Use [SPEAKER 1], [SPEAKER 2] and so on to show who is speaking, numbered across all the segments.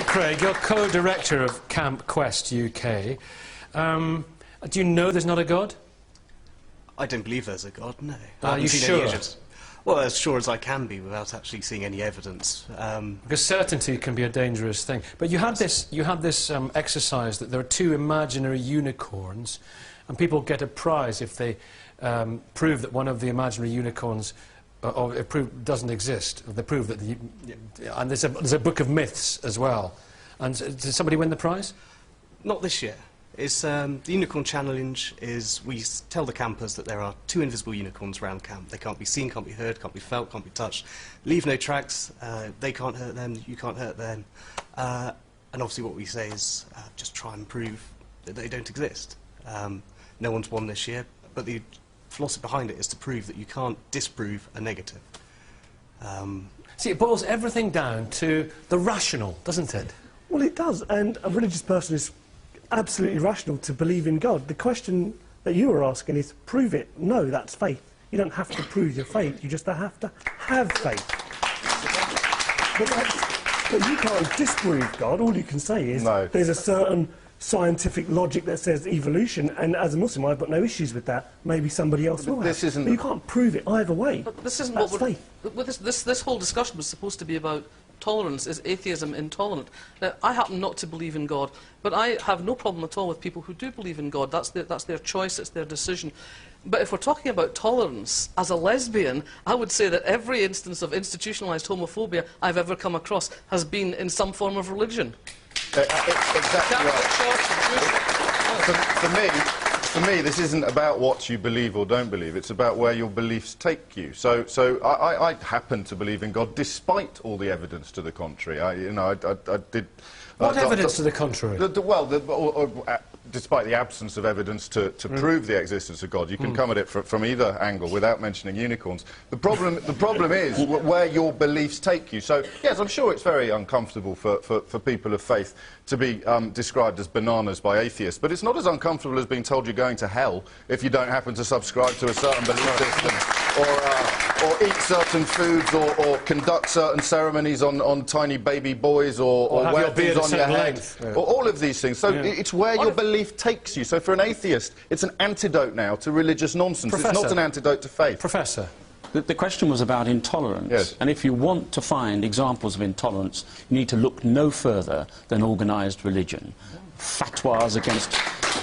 [SPEAKER 1] Craig, you're co-director of Camp Quest UK. Do you know there's not a God?
[SPEAKER 2] I don't believe there's a God, no.
[SPEAKER 1] Are you sure?
[SPEAKER 2] Well, as sure as I can be without actually seeing any evidence.
[SPEAKER 1] Because certainty can be a dangerous thing. But you had this exercise that there are two imaginary unicorns, and people get a prize if they prove that one of the imaginary unicorns doesn't exist. They prove that and there's a book of myths as well. And did somebody win the prize?
[SPEAKER 2] Not this year. It's, the Unicorn Challenge is we tell the campers that there are two invisible unicorns around camp. They can't be seen, can't be heard, can't be felt, can't be touched. Leave no tracks. They can't hurt them, you can't hurt them. And obviously what we say is just try and prove that they don't exist. No one's won this year, but the philosophy behind it is to prove that you can't disprove a negative.
[SPEAKER 1] See, it boils everything down to the rational, doesn't it?
[SPEAKER 3] Well, it does, and a religious person is absolutely rational to believe in God. The question that you were asking is, prove it. No, that's faith. You don't have to prove your faith, you just have to have faith. But you can't disprove God. All you can say is there's a certain scientific logic that says evolution, and as a Muslim I've got no issues with that. Maybe somebody else will have. But you can't prove it either way.
[SPEAKER 4] But this isn't
[SPEAKER 3] that's
[SPEAKER 4] what we're...
[SPEAKER 3] faith.
[SPEAKER 4] This whole discussion was supposed to be about tolerance. Is atheism intolerant? Now, I happen not to believe in God, but I have no problem at all with people who do believe in God. That's their choice, it's their decision. But if we're talking about tolerance, as a lesbian, I would say that every instance of institutionalised homophobia I've ever come across has been in some form of religion.
[SPEAKER 5] Exactly right. For me, this isn't about what you believe or don't believe. It's about where your beliefs take you. So I happen to believe in God, despite all the evidence to the contrary. I did.
[SPEAKER 1] What evidence to the contrary?
[SPEAKER 5] Despite the absence of evidence to prove the existence of God, you can come at it from either angle without mentioning unicorns. The problem is where your beliefs take you. So, yes, I'm sure it's very uncomfortable for people of faith to be described as bananas by atheists, but it's not as uncomfortable as being told you're going to hell if you don't happen to subscribe to a certain belief system, or eat certain foods, or conduct certain ceremonies on tiny baby boys, or wear things on your head, or all of these things. So it's where your belief takes you. So for an atheist, it's an antidote now to religious nonsense.
[SPEAKER 1] Professor,
[SPEAKER 5] it's not an antidote to faith.
[SPEAKER 1] Professor.
[SPEAKER 6] The question was about intolerance.
[SPEAKER 5] Yes.
[SPEAKER 6] And if you want to find examples of intolerance, you need to look no further than organised religion. Fatwas against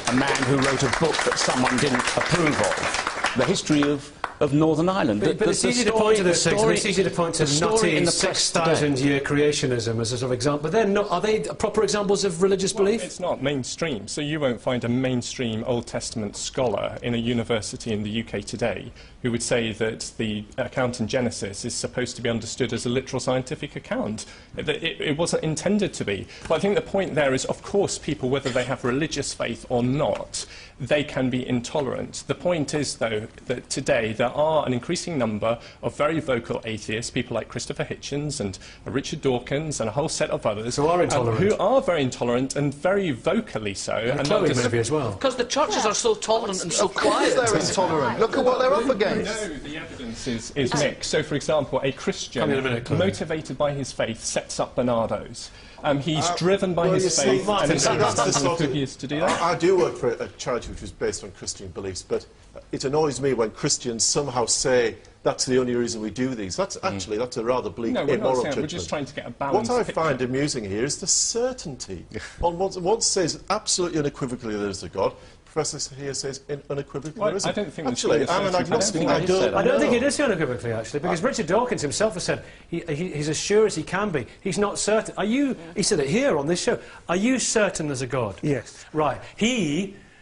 [SPEAKER 6] a man who wrote a book that someone didn't approve of. The history of Northern Ireland.
[SPEAKER 1] But it's easy to point to those things. It's easy to point to nutty 6,000-year creationism as a sort of example. But then, are they proper examples of religious belief?
[SPEAKER 7] It's not mainstream. So you won't find a mainstream Old Testament scholar in a university in the UK today who would say that the account in Genesis is supposed to be understood as a literal scientific account. It wasn't intended to be. But I think the point there is, of course, people, whether they have religious faith or not, they can be intolerant. The point is, though, that today there are an increasing number of very vocal atheists, people like Christopher Hitchens and Richard Dawkins and a whole set of others,
[SPEAKER 1] who are intolerant,
[SPEAKER 7] who are very intolerant and very vocally so.
[SPEAKER 1] And Chloe maybe as well.
[SPEAKER 4] Because the churches are so tolerant and so quiet.
[SPEAKER 5] They're intolerant. Look at what they're up against.
[SPEAKER 7] No, the evidence is mixed. So, for example, a Christian motivated by his faith sets up Barnardo's. He's driven by his faith, and it's to do that.
[SPEAKER 8] I do work for a charity which was based on Christian beliefs, but it annoys me when Christians somehow say that's the only reason we do these. That's actually, that's a rather bleak, immoral judgment.
[SPEAKER 7] We're just trying to get a balance.
[SPEAKER 8] What I find amusing here is the certainty. On one says absolutely unequivocally there's a God. Professor here says unequivocally there isn't.
[SPEAKER 7] I don't think
[SPEAKER 8] actually, I'm an agnostic.
[SPEAKER 1] I don't think it is unequivocally, actually, because Richard Dawkins himself has said he's as sure as he can be. He's not certain. Are you? He said it here on this show. Are you certain there's a God?
[SPEAKER 3] Yes.
[SPEAKER 1] Right.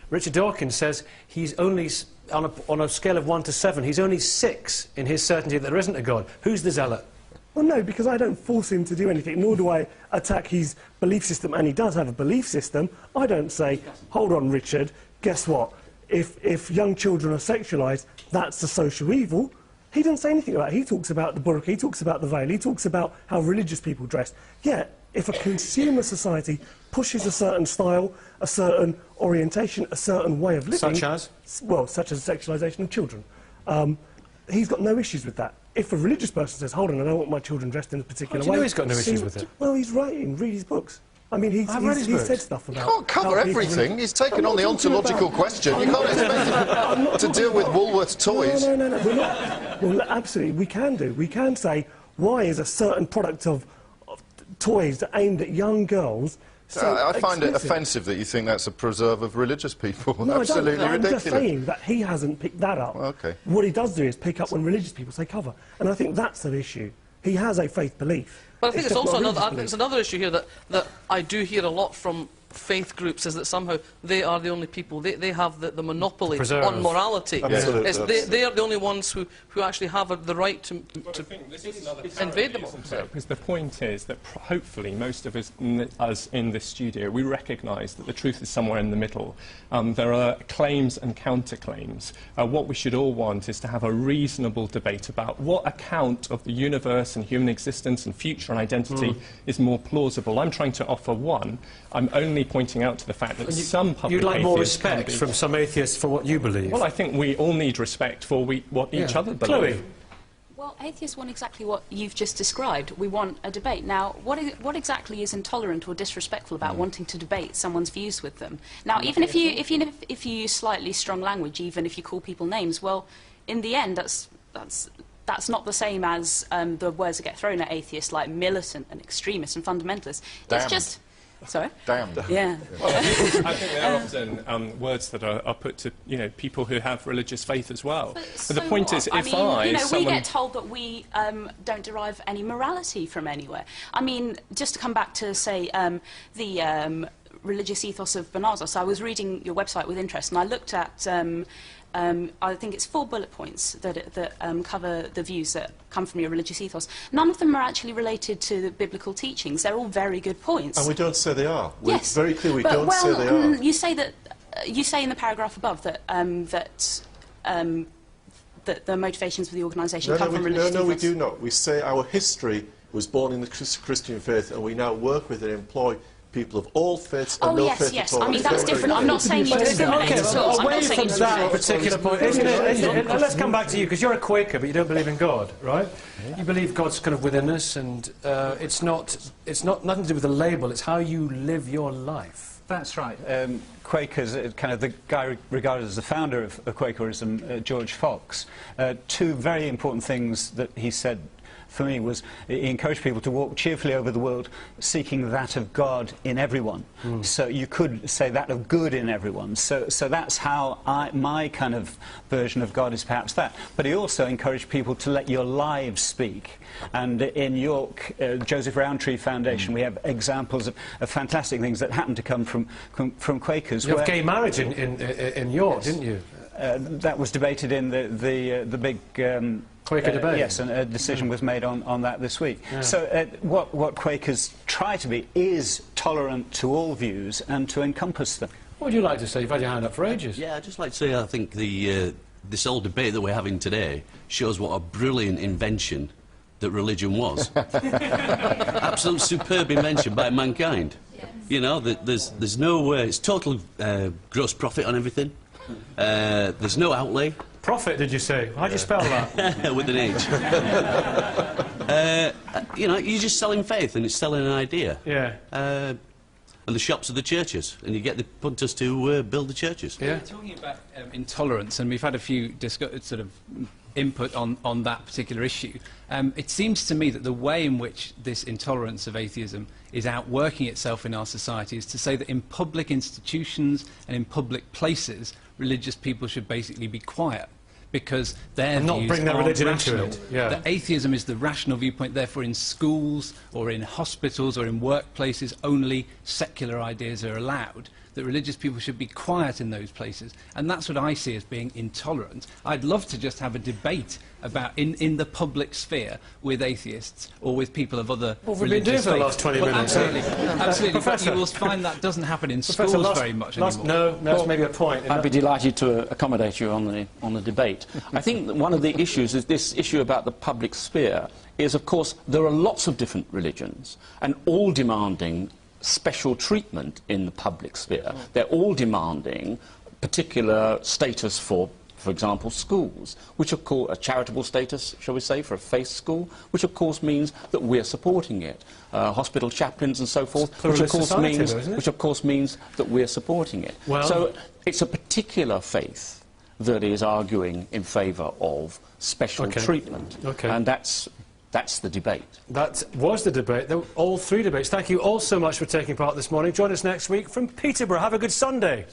[SPEAKER 1] Richard Dawkins says he's only on a scale of 1 to 7. He's only 6 in his certainty that there isn't a God. Who's the zealot?
[SPEAKER 3] Well, no, because I don't force him to do anything, nor do I attack his belief system, and he does have a belief system. I don't say, hold on, Richard, guess what? If young children are sexualised, that's a social evil. He doesn't say anything about it. He talks about the burqa, he talks about the veil, he talks about how religious people dress. Yet, if a consumer society pushes a certain style, a certain orientation, a certain way of living...
[SPEAKER 1] Such as?
[SPEAKER 3] Well, such as sexualisation of children. He's got no issues with that. if a religious person says, hold on, I don't want my children dressed in a particular
[SPEAKER 1] How do you
[SPEAKER 3] way...
[SPEAKER 1] know he's got no issues with it?
[SPEAKER 3] Well, he's writing, read his books. I mean, he's said stuff about...
[SPEAKER 5] You can't cover everything. He's taken on the ontological question. You can't expect him to deal with Woolworth's toys.
[SPEAKER 3] No, we're not. Well, absolutely, we can do. We can say, why is a certain product of toys aimed at young girls so
[SPEAKER 5] I find it
[SPEAKER 3] expensive?
[SPEAKER 5] offensive that you think that's a preserve of religious people.
[SPEAKER 3] No,
[SPEAKER 5] Absolutely
[SPEAKER 3] I'm
[SPEAKER 5] ridiculous.
[SPEAKER 3] just saying that he hasn't picked that up.
[SPEAKER 5] Okay.
[SPEAKER 3] What he does do is pick up when religious people say cover. And I think that's an issue. He has a faith belief.
[SPEAKER 4] But I think it's
[SPEAKER 3] just
[SPEAKER 4] also
[SPEAKER 3] not a religious
[SPEAKER 4] another,
[SPEAKER 3] belief.
[SPEAKER 4] it's another issue here that I do hear a lot from faith groups, is that somehow they are the only people, they have the monopoly on morality.
[SPEAKER 8] Absolutely.
[SPEAKER 4] They are the only ones who actually have the right to invade them all.
[SPEAKER 7] Because the point is that hopefully most of us in this studio, we recognise that the truth is somewhere in the middle. There are claims and counterclaims. What we should all want is to have a reasonable debate about what account of the universe and human existence and future and identity is more plausible. I'm trying to offer one. I'm only pointing out to the fact that some public
[SPEAKER 1] You'd like more
[SPEAKER 7] atheists can
[SPEAKER 1] respect
[SPEAKER 7] be-
[SPEAKER 1] from some atheists for what you believe?
[SPEAKER 7] Well, I think we all need respect for what each other believe.
[SPEAKER 1] Chloe?
[SPEAKER 9] Well, atheists want exactly what you've just described. We want a debate. Now, what exactly is intolerant or disrespectful about wanting to debate someone's views with them? Now, even if you use slightly strong language, even if you call people names, well, in the end, that's not the same as the words that get thrown at atheists like militant and extremist and fundamentalist.
[SPEAKER 5] Damned.
[SPEAKER 9] It's just... Sorry?
[SPEAKER 5] Damned.
[SPEAKER 9] Yeah.
[SPEAKER 7] Well, I think they're often words that are put to people who have religious faith as well. But
[SPEAKER 9] so
[SPEAKER 7] the point is,
[SPEAKER 9] what?
[SPEAKER 7] if
[SPEAKER 9] we get told that we don't derive any morality from anywhere. I mean, just to come back to say the religious ethos of Bernardo. So I was reading your website with interest, and I looked at. I think it's 4 bullet points that cover the views that come from your religious ethos. None of them are actually related to the biblical teachings. They're all very good points.
[SPEAKER 8] And we don't say they are.
[SPEAKER 9] Yes.
[SPEAKER 8] We're very clear we
[SPEAKER 9] But,
[SPEAKER 8] don't say they are.
[SPEAKER 9] You say that. You say in the paragraph above that that the motivations for the organisation come from religious ethos.
[SPEAKER 8] No, we do not. We say our history was born in the Christian faith, and we now work with and employ people of all faiths and no faith at all.
[SPEAKER 9] I mean, that's different. I'm not saying you discriminate at all.
[SPEAKER 1] Away from that particular point, isn't it? Let's come back to you, because you're a Quaker, but you don't believe in God, right? You believe God's kind of within us, and it's not nothing to do with the label, it's how you live your life.
[SPEAKER 10] That's right. Quakers, kind of the guy regarded as the founder of Quakerism, George Fox, 2 very important things that he said for me was he encouraged people to walk cheerfully over the world, seeking that of God in everyone. So you could say that of good in everyone. So that's how my kind of version of God is perhaps that. But he also encouraged people to let your lives speak. And in York, Joseph Rowntree Foundation, we have examples of fantastic things that happen to come from Quakers.
[SPEAKER 1] You have gay marriage in York, didn't you?
[SPEAKER 10] That was debated in the big...
[SPEAKER 1] Quaker debate.
[SPEAKER 10] Yes, and a decision was made on that this week. Yeah. So what Quakers try to be is tolerant to all views and to encompass them.
[SPEAKER 1] What would you like to say? You've had your hand up for ages.
[SPEAKER 11] Yeah, I'd just like to say I think this whole debate that we're having today shows what a brilliant invention that religion was. Absolute superb invention by mankind. Yes. You know, there's no way, it's total gross profit on everything. There's no outlay.
[SPEAKER 1] Profit, did you say? How do you spell that?
[SPEAKER 11] With an H. You're just selling faith, and it's selling an idea.
[SPEAKER 1] Yeah.
[SPEAKER 11] And the shops are the churches, and you get the punters to build the churches.
[SPEAKER 1] Yeah.
[SPEAKER 12] We're talking about intolerance, and we've had a few sort of input on that particular issue. It seems to me that the way in which this intolerance of atheism is outworking itself in our society is to say that in public institutions and in public places, religious people should basically be quiet, because their
[SPEAKER 1] not
[SPEAKER 12] views
[SPEAKER 1] bring their
[SPEAKER 12] aren't
[SPEAKER 1] religion
[SPEAKER 12] rational.
[SPEAKER 1] into it. Yeah.
[SPEAKER 12] That atheism is the rational viewpoint, therefore in schools or in hospitals or in workplaces only secular ideas are allowed, that religious people should be quiet in those places, and that's what I see as being intolerant. I'd love to just have a debate about in the public sphere with atheists or with people of other
[SPEAKER 1] what we've been doing for the last 20 minutes.
[SPEAKER 12] Absolutely, but you will find that doesn't happen in schools very much anymore.
[SPEAKER 1] No, that's maybe a point.
[SPEAKER 6] I'd be delighted to accommodate you on the debate. I think that one of the issues is this issue about the public sphere is, of course, there are lots of different religions, and all demanding special treatment in the public sphere. They're all demanding particular status for For example, schools, which are called a charitable status, shall we say, for a faith school, which of course means that we're supporting it. Hospital chaplains and so forth, which of course means that we're supporting it.
[SPEAKER 1] Well,
[SPEAKER 6] so it's a particular faith that is arguing in favour of special treatment, and that's the debate.
[SPEAKER 1] That was the debate. There were all three debates. Thank you all so much for taking part this morning. Join us next week from Peterborough. Have a good Sunday.